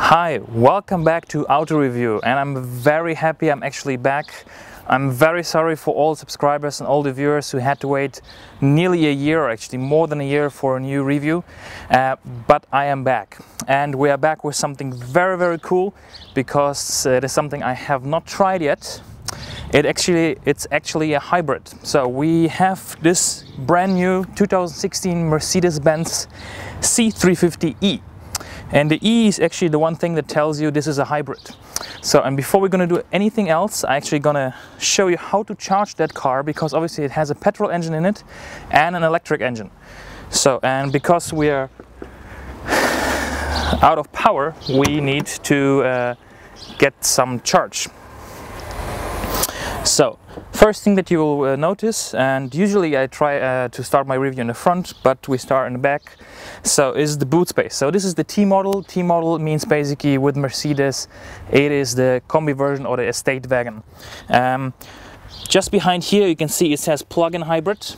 Hi, welcome back to AutoReview, and I'm very happy I'm actually back. I'm very sorry for all subscribers and all the viewers who had to wait nearly a year, or actually more than a year, for a new review, but I am back, and we are back with something very cool, because it is something I have not tried yet. It's actually a hybrid. So we have this brand new 2016 Mercedes-Benz C350e. And the E is actually the one thing that tells you this is a hybrid. So, and before we're gonna do anything else, I'm actually gonna show you how to charge that car, because obviously it has a petrol engine in it and an electric engine. So, and because we are out of power, we need to get some charge. So, first thing that you will notice, and usually I try to start my review in the front, but we start in the back, so is the boot space. So this is the T model. T model means basically with Mercedes, it is the combi version or the estate wagon. Just behind here you can see it says plug-in hybrid.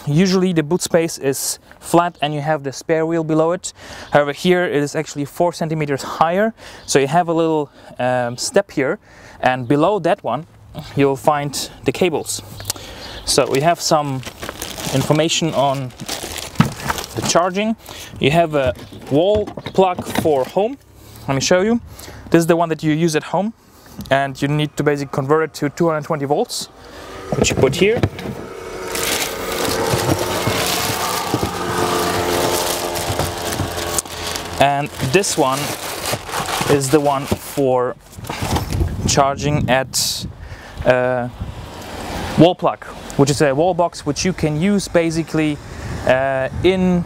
Usually the boot space is flat and you have the spare wheel below it. However, here it is actually 4 centimeters higher, so you have a little step here, and below that one you'll find the cables. So we have some information on the charging. You have a wall plug for home. Let me show you. This is the one that you use at home, and you need to basically convert it to 220 volts, which you put here. And this one is the one for charging at wall plug, which is a wall box which you can use basically in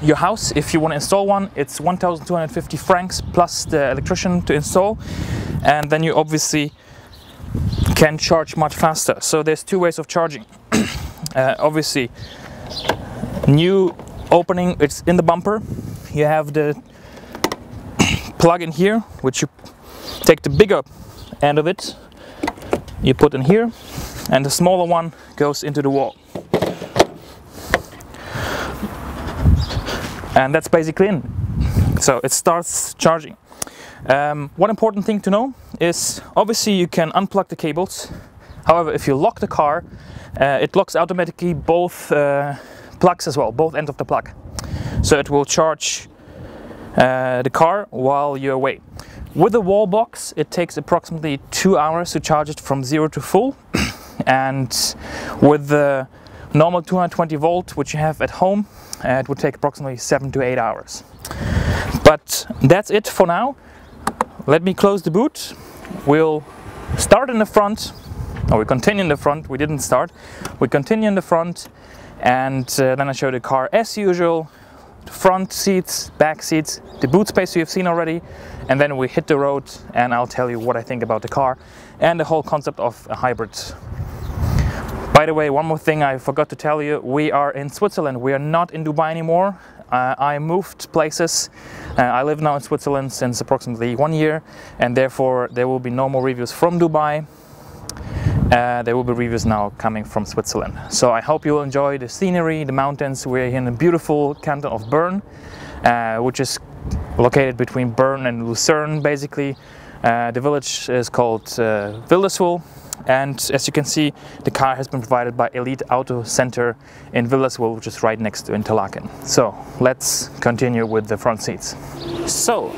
your house. If you want to install one, it's 1,250 francs plus the electrician to install, and then you obviously can charge much faster. So there's two ways of charging. Obviously, new opening, it's in the bumper. You have the plug in here, which you take the bigger end of it, you put in here, and the smaller one goes into the wall. And that's basically in. So it starts charging. One important thing to know is, obviously you can unplug the cables. However, if you lock the car, it locks automatically both plugs as well, both ends of the plug. So it will charge the car while you're away. With the wall box, it takes approximately 2 hours to charge it from 0 to full, and with the normal 220 volt which you have at home, it would take approximately 7 to 8 hours. But that's it for now. Let me close the boot. We'll start in the front, or we continue in the front. We didn't start. We continue in the front, and then I show the car as usual. The front seats, back seats, the boot space you've seen already, and then we hit the road and I'll tell you what I think about the car and the whole concept of a hybrid. By the way, one more thing I forgot to tell you: we are in Switzerland. We are not in Dubai anymore. I moved places. I live now in Switzerland since approximately 1 year, and therefore there will be no more reviews from Dubai. There will be reviews now coming from Switzerland. So I hope you'll enjoy the scenery, the mountains. We're in a beautiful canton of Bern, which is located between Bern and Lucerne, basically. The village is called Wilderswil, and as you can see, the car has been provided by Elite-AutoCenter in Wilderswil, which is right next to Interlaken. So let's continue with the front seats. So,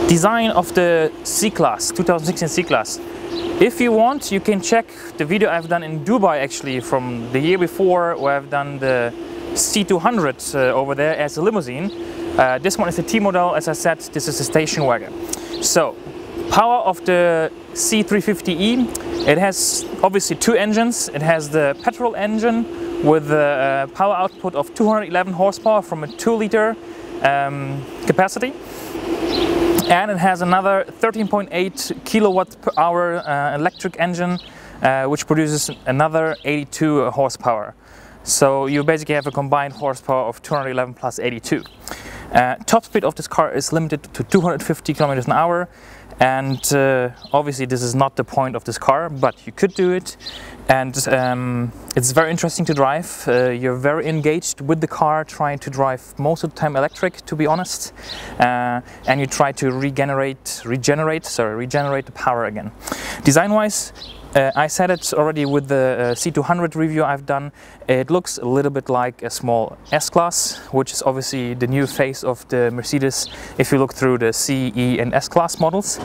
design of the C-Klasse, 2016 C-Klasse. If you want, you can check the video I've done in Dubai, actually from the year before, where I've done the C200 over there as a limousine. This one is the T model. As I said, this is a station wagon. So, power of the C350e, it has obviously two engines. It has the petrol engine with a power output of 211 horsepower from a 2-liter capacity. And it has another 13.8 kilowatt per hour electric engine, which produces another 82 horsepower. So you basically have a combined horsepower of 211 plus 82. Top speed of this car is limited to 250 kilometers an hour, and obviously this is not the point of this car, but you could do it, and it's very interesting to drive. You're very engaged with the car, trying to drive most of the time electric, to be honest, and you try to regenerate the power again. Design-wise, I said it already with the C200 review I've done. It looks a little bit like a small S-Class, which is obviously the new face of the Mercedes if you look through the C, E and S-Class models.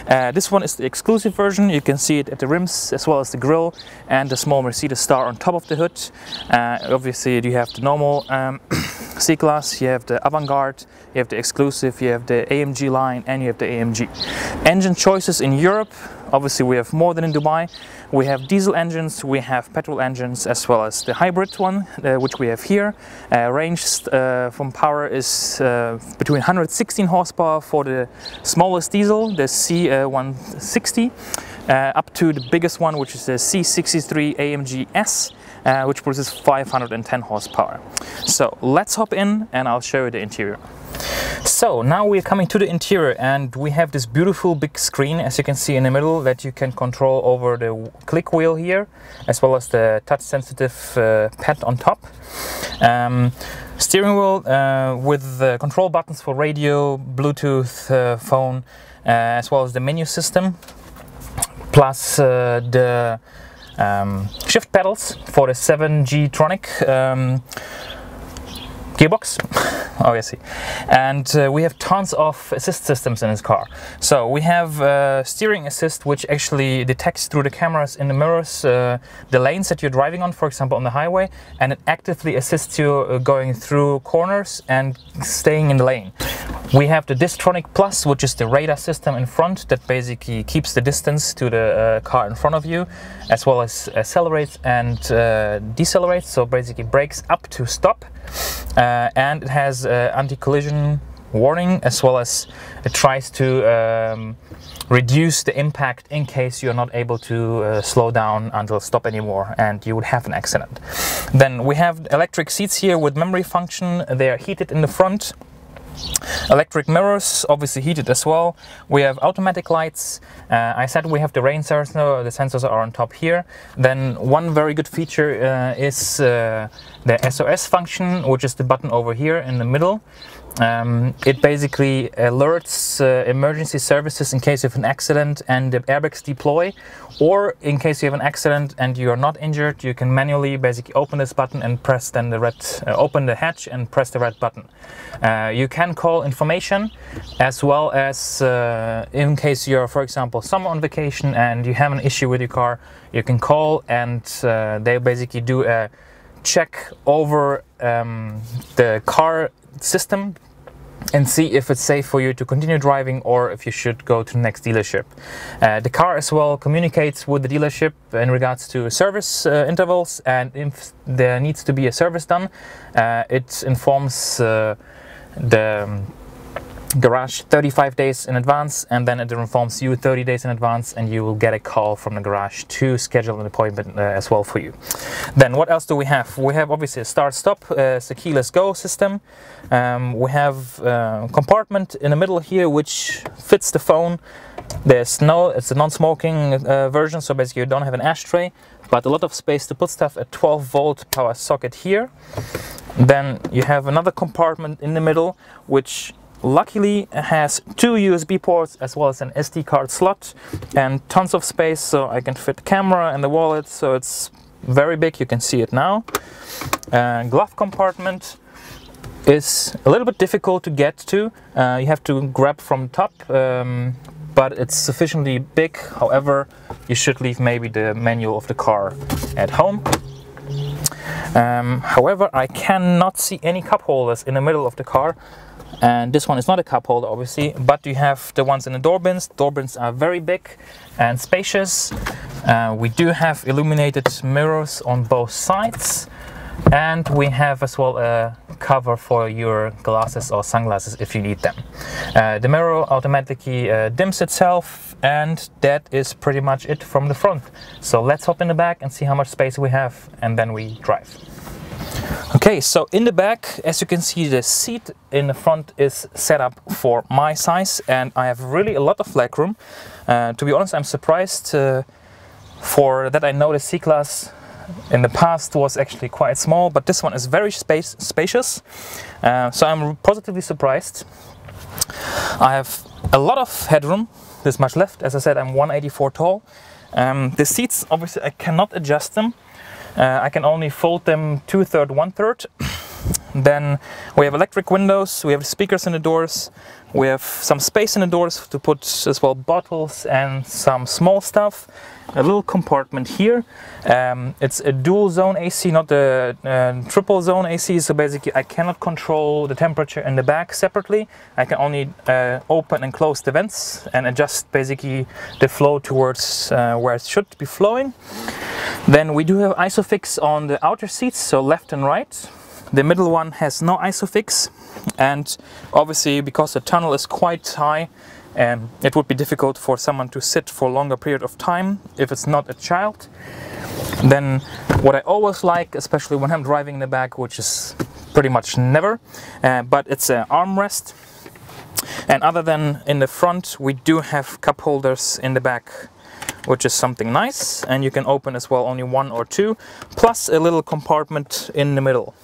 This one is the exclusive version. You can see it at the rims as well as the grille and the small Mercedes star on top of the hood. Obviously you have the normal C-Class, you have the Avantgarde, you have the exclusive, you have the AMG line, and you have the AMG. Engine choices in Europe, obviously we have more than in Dubai. We have diesel engines, we have petrol engines, as well as the hybrid one, which we have here. Range from power is between 116 horsepower for the smallest diesel, the C160, up to the biggest one, which is the C63 AMG S, which produces 510 horsepower. So let's hop in and I'll show you the interior. So now we're coming to the interior, and we have this beautiful big screen, as you can see in the middle, that you can control over the click wheel here, as well as the touch sensitive pad on top. Steering wheel with control buttons for radio, Bluetooth, phone, as well as the menu system, plus the shift pedals for the 7G Distronic gearbox, obviously, and we have tons of assist systems in this car. So we have steering assist, which actually detects through the cameras in the mirrors the lanes that you're driving on, for example on the highway, and it actively assists you going through corners and staying in the lane. We have the Distronic Plus, which is the radar system in front that basically keeps the distance to the car in front of you, as well as accelerates and decelerates, so basically brakes up to stop. And it has anti-collision warning, as well as it tries to reduce the impact in case you're not able to slow down until stop anymore and you would have an accident. Then we have electric seats here with memory function. They are heated in the front. Electric mirrors, obviously heated as well. We have automatic lights. I said we have the rain sensor. The sensors are on top here. Then one very good feature is the SOS function, which is the button over here in the middle. It basically alerts emergency services in case of an accident and the airbags deploy, or in case you have an accident and you are not injured, you can manually basically open this button and press then the red, open the hatch and press the red button. You can call information, as well as in case you're, for example, somewhere on vacation and you have an issue with your car, you can call and they basically do a check over the car system and see if it's safe for you to continue driving or if you should go to the next dealership. The car as well communicates with the dealership in regards to service intervals, and if there needs to be a service done, it informs the garage 35 days in advance, and then it informs you 30 days in advance, and you will get a call from the garage to schedule an appointment as well for you. Then what else do we have? We have obviously a start-stop, it's a keyless go system. We have a compartment in the middle here which fits the phone. It's a non-smoking version, so basically you don't have an ashtray, but a lot of space to put stuff. A 12-volt power socket here. Then you have another compartment in the middle which luckily has two USB ports as well as an SD card slot and tons of space, so I can fit the camera and the wallet, so it's very big. You can see it now. Glove compartment is a little bit difficult to get to. You have to grab from top, but it's sufficiently big. However, you should leave maybe the manual of the car at home. However, I cannot see any cup holders in the middle of the car. And this one is not a cup holder, obviously, but you have the ones in the door bins. Door bins are very big and spacious. We do have illuminated mirrors on both sides, and we have as well a cover for your glasses or sunglasses if you need them. The mirror automatically dims itself, and that is pretty much it from the front. So let's hop in the back and see how much space we have, and then we drive. Okay, so in the back, as you can see, the seat in the front is set up for my size, and I have really a lot of legroom. To be honest, I'm surprised for that. I know the C-Klasse in the past was actually quite small, but this one is very spacious, so I'm positively surprised. I have a lot of headroom, this much left. As I said, I'm 184 tall. The seats, obviously I cannot adjust them. I can only fold them 2/3, 1/3. Then we have electric windows, we have speakers in the doors, we have some space in the doors to put as well bottles and some small stuff. A little compartment here. It's a dual zone AC, not a triple zone AC, so basically I cannot control the temperature in the back separately. I can only open and close the vents and adjust basically the flow towards where it should be flowing. Then we do have ISOFIX on the outer seats, so left and right. The middle one has no ISOFIX, and obviously because the tunnel is quite high, it would be difficult for someone to sit for a longer period of time if it's not a child. Then what I always like, especially when I'm driving in the back, which is pretty much never, but it's an armrest. And other than in the front, we do have cup holders in the back, which is something nice, and you can open as well only one or two, plus a little compartment in the middle.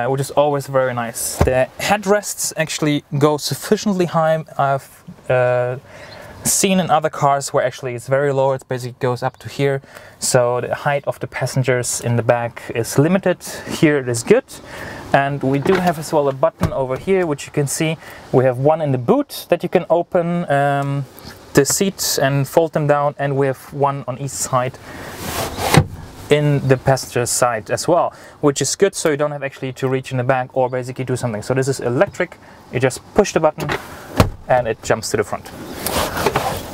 Which is always very nice. The headrests actually go sufficiently high. I've seen in other cars where actually it's very low, it basically goes up to here. So the height of the passengers in the back is limited. Here it is good. And we do have as well a button over here, which you can see. We have one in the boot that you can open the seats and fold them down, and we have one on each side in the passenger side as well, which is good, so you don't have actually to reach in the back or basically do something. So this is electric, you just push the button and it jumps to the front.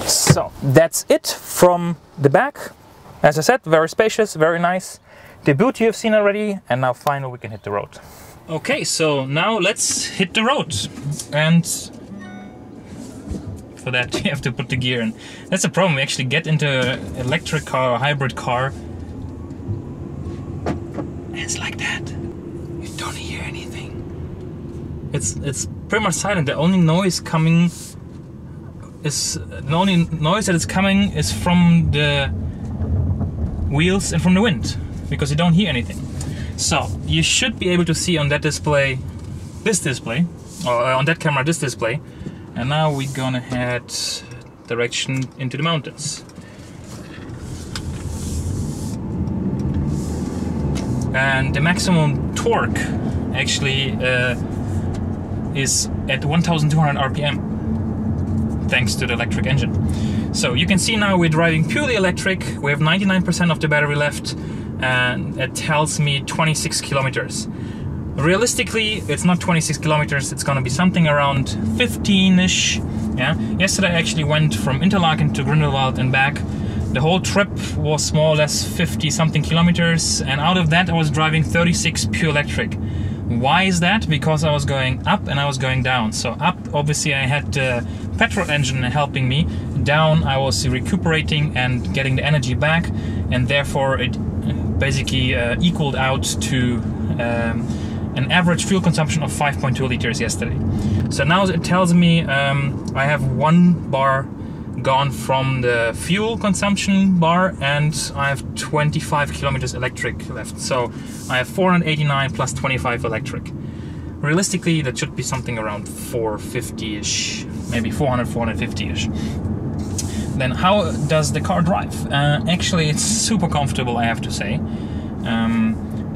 So that's it from the back. As I said, very spacious, very nice. The boot you have seen already, and now finally we can hit the road. Okay, so now let's hit the road, and for that you have to put the gear in. That's the problem, we actually get into an electric car or hybrid car. It's like that. You don't hear anything. It's pretty much silent. The only noise coming is that is coming is from the wheels and from the wind, because you don't hear anything. So you should be able to see on that display, or on that camera, this display. And now we're gonna head direction into the mountains. And the maximum torque actually is at 1200 RPM, thanks to the electric engine. So you can see now we're driving purely electric. We have 99% of the battery left, and it tells me 26 kilometers. Realistically, it's not 26 kilometers, it's gonna be something around 15-ish. Yeah. Yesterday I actually went from Interlaken to Grindelwald and back. The whole trip was more or less 50-something kilometers, and out of that I was driving 36 pure electric. Why is that? Because I was going up and I was going down. So up, obviously I had the petrol engine helping me. Down, I was recuperating and getting the energy back, and therefore it basically equaled out to an average fuel consumption of 5.2 liters yesterday. So now it tells me I have 1 bar gone from the fuel consumption bar, and I have 25 kilometers electric left. So I have 489 plus 25 electric. Realistically, that should be something around 450-ish, maybe 400, 450-ish. Then how does the car drive? Actually, it's super comfortable, I have to say.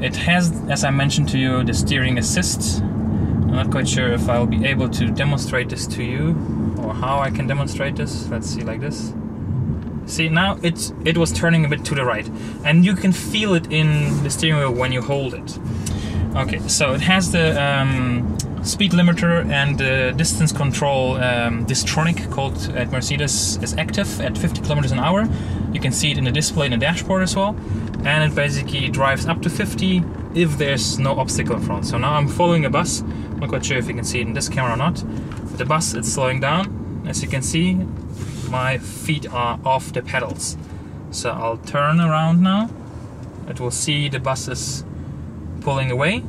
It has, as I mentioned to you, the steering assist. I'm not quite sure if I'll be able to demonstrate this to you, or how I can demonstrate this. Let's see, like this. See, now it was turning a bit to the right, and you can feel it in the steering wheel when you hold it. Okay, so it has the speed limiter and the distance control Distronic, called at Mercedes, is active at 50 kilometers an hour. You can see it in the display in the dashboard as well, and it basically drives up to 50 if there's no obstacle in front. So now I'm following a bus. I'm not quite sure if you can see it in this camera or not. But the bus, it's slowing down. As you can see, my feet are off the pedals. So I'll turn around now. It will see the bus is pulling away,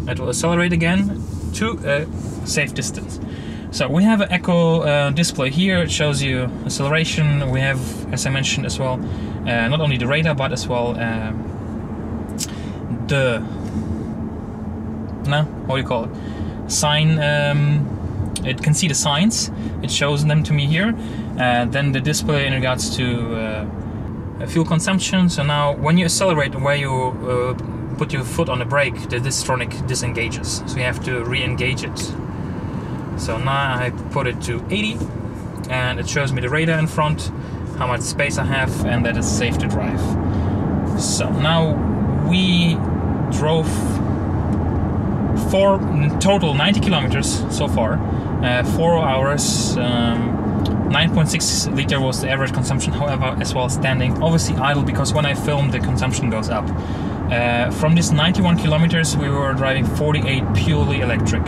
it will accelerate again to a safe distance. So we have an echo display here. It shows you acceleration. We have, as I mentioned as well, not only the radar but as well what do you call it? Sign. It can see the signs. It shows them to me here. Then the display in regards to fuel consumption. So now when you accelerate, where you put your foot on the brake, the Distronic disengages. So you have to re-engage it. So now I put it to 80 and it shows me the radar in front, how much space I have, and that it's safe to drive. So now we drove in total 90 kilometers so far, 4 hours, 9.6 liter was the average consumption, however, as well as standing, obviously idle, because when I film the consumption goes up. From these 91 kilometers we were driving 48 purely electric.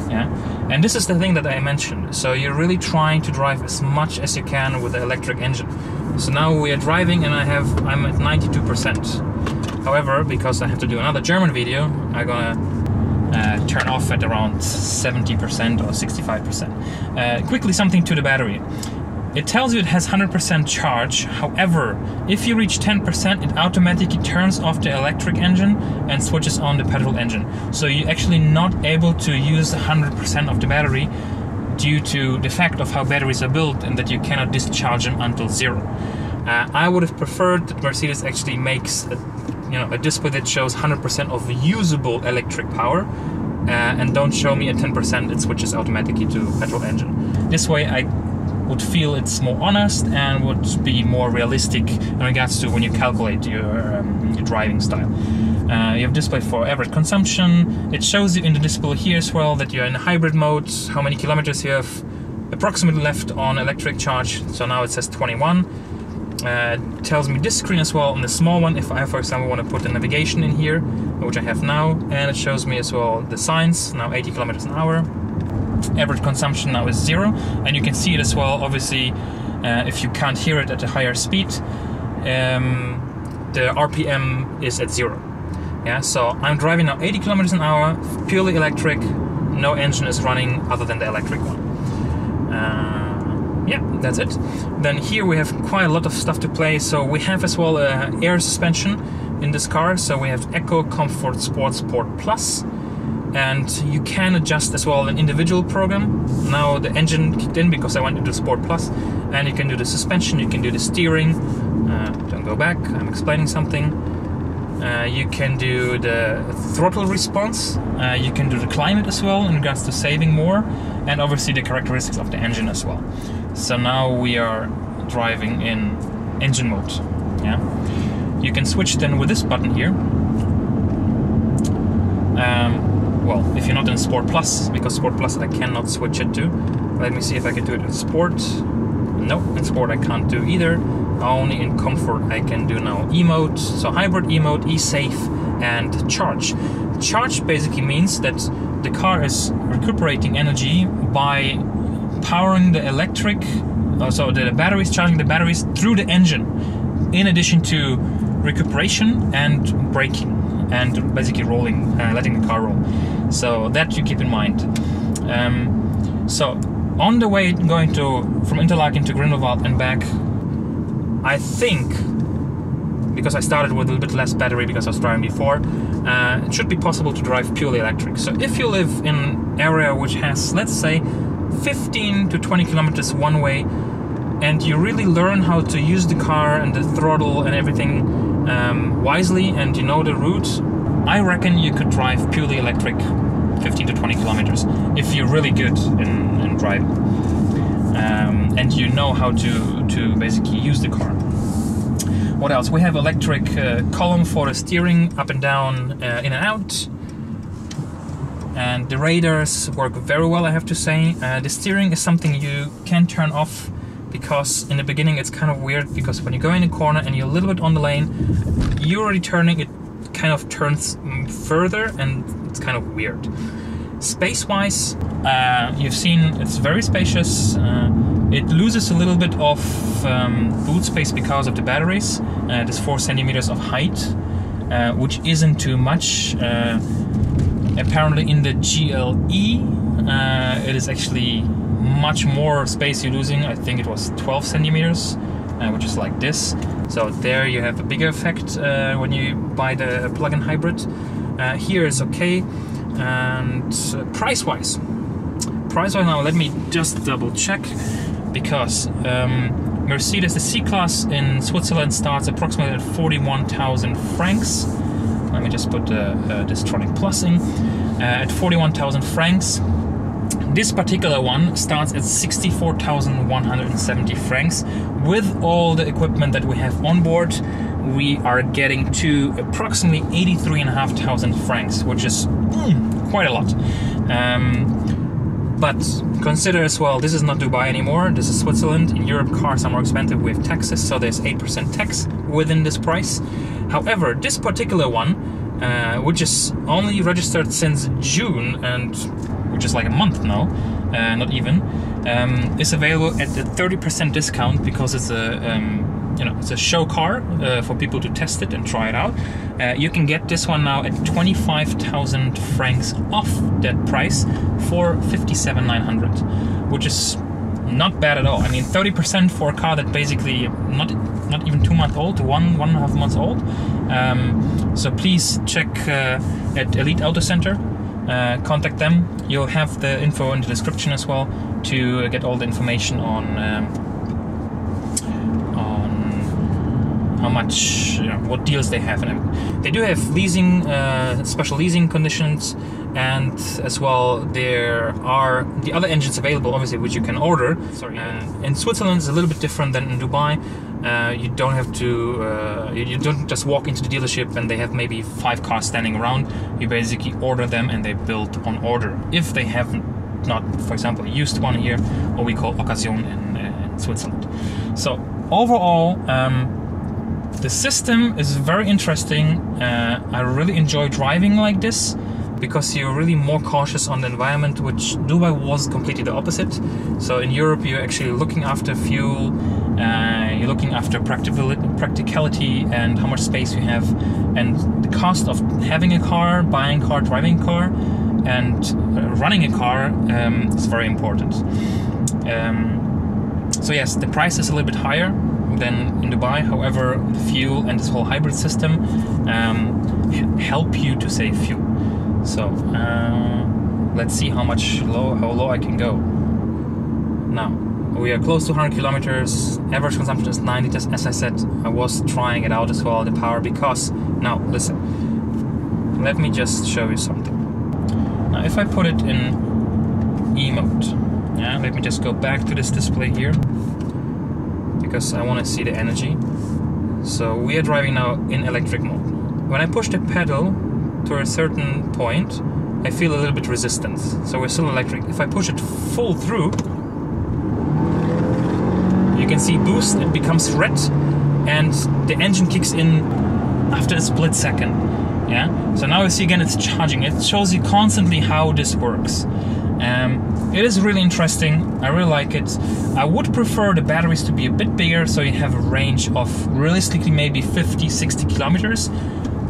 Yeah, and this is the thing that I mentioned. So you're really trying to drive as much as you can with the electric engine. So now we are driving and I'm at 92%. However, because I have to do another German video, I'm gonna turn off at around 70% or 65%. Quickly, something to the battery. It tells you it has 100% charge. However, if you reach 10%, it automatically turns off the electric engine and switches on the petrol engine. So you're actually not able to use 100% of the battery due to the fact of how batteries are built and that you cannot discharge them until 0. I would have preferred that Mercedes actually makes a display that shows 100% of usable electric power and don't show me at 10% it switches automatically to petrol engine. This way I would feel it's more honest and would be more realistic in regards to when you calculate your driving style. You have display for average consumption. It shows you in the display here as well that you're in hybrid mode, how many kilometers you have approximately left on electric charge. So now it says 21. It tells me this screen as well on the small one if I, for example, want to put the navigation in here, which I have now, and it shows me as well the signs, now 80 kilometers an hour. Average consumption now is 0, and you can see it as well, obviously, if you can't hear it at a higher speed, the RPM is at 0. Yeah, so I'm driving now 80 kilometers an hour, purely electric, no engine is running other than the electric one. Yeah, that's it. Then here we have quite a lot of stuff to play. So we have as well air suspension in this car. So we have Eco, Comfort, Sport Plus. And you can adjust as well an individual program. Now the engine kicked in because I went into Sport Plus. And you can do the suspension, you can do the steering. Don't go back, I'm explaining something. You can do the throttle response. You can do the climate as well in regards to saving more. And obviously the characteristics of the engine as well. So now we are driving in engine mode. Yeah, you can switch then with this button here. Well, if you're not in Sport Plus, because Sport Plus I cannot switch it to. Let me see if I can do it in Sport. No, in Sport I can't do either. Only in Comfort I can do now E-mode, so hybrid E-mode, E-Safe, and Charge. Charge basically means that the car is recuperating energy by powering the electric, so the batteries, charging the batteries through the engine, in addition to recuperation and braking, and basically rolling, letting the car roll. So that you keep in mind. So on the way going from Interlaken to Grindelwald and back, I think, because I started with a little bit less battery because I was driving before, it should be possible to drive purely electric. So if you live in an area which has, let's say, 15 to 20 kilometers one way, and you really learn how to use the car and the throttle and everything wisely, and you know the route, I reckon you could drive purely electric 15 to 20 kilometers if you're really good in driving. And you know how to basically use the car. What else? We have electric column for the steering, up and down, in and out. And the radars work very well, I have to say. The steering is something you can turn off, because in the beginning it's kind of weird, because when you go in a corner and you're a little bit on the lane, you're already turning, it kind of turns further and it's kind of weird. Space-wise, you've seen it's very spacious. It loses a little bit of boot space because of the batteries. There's 4 centimeters of height. which isn't too much. Apparently in the GLE it is actually much more space you're losing. I think it was 12 centimeters, which is like this. So there you have a bigger effect when you buy the plug-in hybrid. Here is okay. And price-wise now, let me just double check, because Mercedes, the C-Klasse in Switzerland starts approximately at 41,000 francs. Let me just put the Distronic Plus in. At 41,000 francs. This particular one starts at 64,170 francs. With all the equipment that we have on board, we are getting to approximately 83,500 francs, which is quite a lot. But consider as well, this is not Dubai anymore, this is Switzerland. In Europe, cars are more expensive with taxes, so there's 8% tax within this price. However, this particular one, which is only registered since June, and which is like a month now, not even, is available at a 30% discount, because it's a it's a show car for people to test it and try it out. You can get this one now at 25,000 francs off that price for 57,900, which is not bad at all. I mean, 30% for a car that basically not even 2 months old, 1.5 months old. So please check at Elite-AutoCenter. Contact them. You'll have the info in the description as well to get all the information on how much, what deals they have and everything. They do have leasing, special leasing conditions, and as well there are the other engines available, obviously, which you can order. Sorry. In Switzerland it's a little bit different than in Dubai. You don't have to, you don't just walk into the dealership and they have maybe 5 cars standing around. You basically order them and they build on order. If they have not, for example, a used one here, what we call Occasion in Switzerland. So overall, the system is very interesting. I really enjoy driving like this, because you're really more cautious on the environment, which Dubai was completely the opposite. So in Europe, you're actually looking after fuel, you're looking after practicality and how much space you have, and the cost of having a car, buying a car, driving a car, and running a car is very important. So yes, the price is a little bit higher than in Dubai. However, the fuel and this whole hybrid system help you to save fuel. So let's see how low I can go. Now we are close to 100 kilometers. Average consumption is 90. Just as I said, I was trying it out as well, the power, because now listen. Let me just show you something. Now, if I put it in E mode, let me just go back to this display here, because I want to see the energy. So we are driving now in electric mode. When I push the pedal to a certain point, I feel a little bit resistance. So we're still electric. If I push it full through, you can see boost, it becomes red, and the engine kicks in after a split second. Yeah. So now you see again it's charging. It shows you constantly how this works. It is really interesting. I really like it. I would prefer the batteries to be a bit bigger, so you have a range of realistically maybe 50-60 kilometers,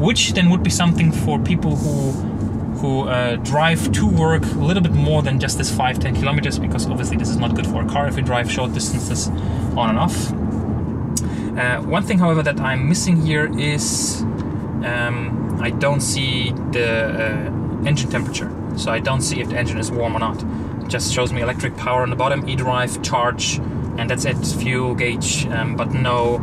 which then would be something for people who drive to work a little bit more than just this 5-10 kilometers, because obviously this is not good for a car if you drive short distances on and off. One thing, however, that I'm missing here is I don't see the engine temperature. So I don't see if the engine is warm or not. It just shows me electric power on the bottom, eDrive, charge, and that's it, fuel gauge, but no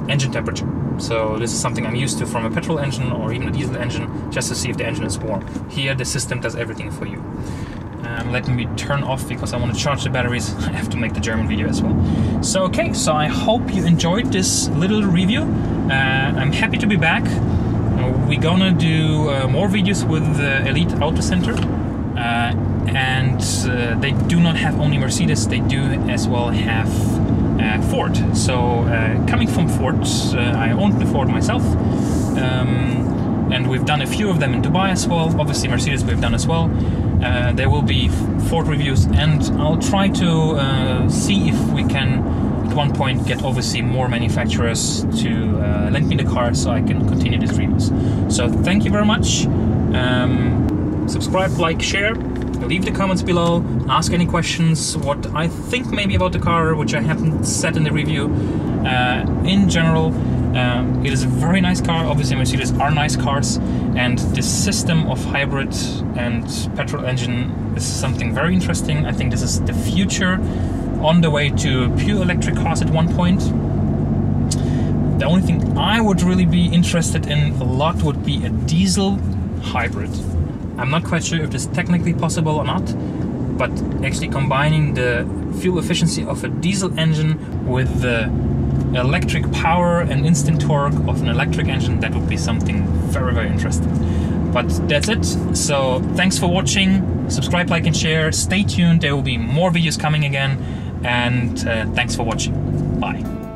engine temperature. So this is something I'm used to from a petrol engine or even a diesel engine, just to see if the engine is warm. Here the system does everything for you. Let me turn off because I want to charge the batteries. I have to make the German video as well. So okay, so I hope you enjoyed this little review. I'm happy to be back. We're gonna do more videos with the Elite-AutoCenter, and they do not have only Mercedes, they do as well have Ford. So coming from Ford, I owned the Ford myself, and we've done a few of them in Dubai as well. Obviously Mercedes we've done as well. There will be Ford reviews, and I'll try to see if we can at one point get obviously more manufacturers to lend me the car so I can continue these reviews. So thank you very much. Subscribe, like, share, leave the comments below, ask any questions, what I think maybe about the car, which I haven't said in the review. In general, it is a very nice car. Obviously Mercedes are nice cars, and this system of hybrid and petrol engine is something very interesting. I think this is the future, on the way to pure electric cars at one point. The only thing I would really be interested in a lot would be a diesel hybrid. I'm not quite sure if this is technically possible or not, but actually combining the fuel efficiency of a diesel engine with the electric power and instant torque of an electric engine, that would be something very, very interesting. But that's it. So thanks for watching. Subscribe, like, and share. Stay tuned. There will be more videos coming again. And thanks for watching. Bye.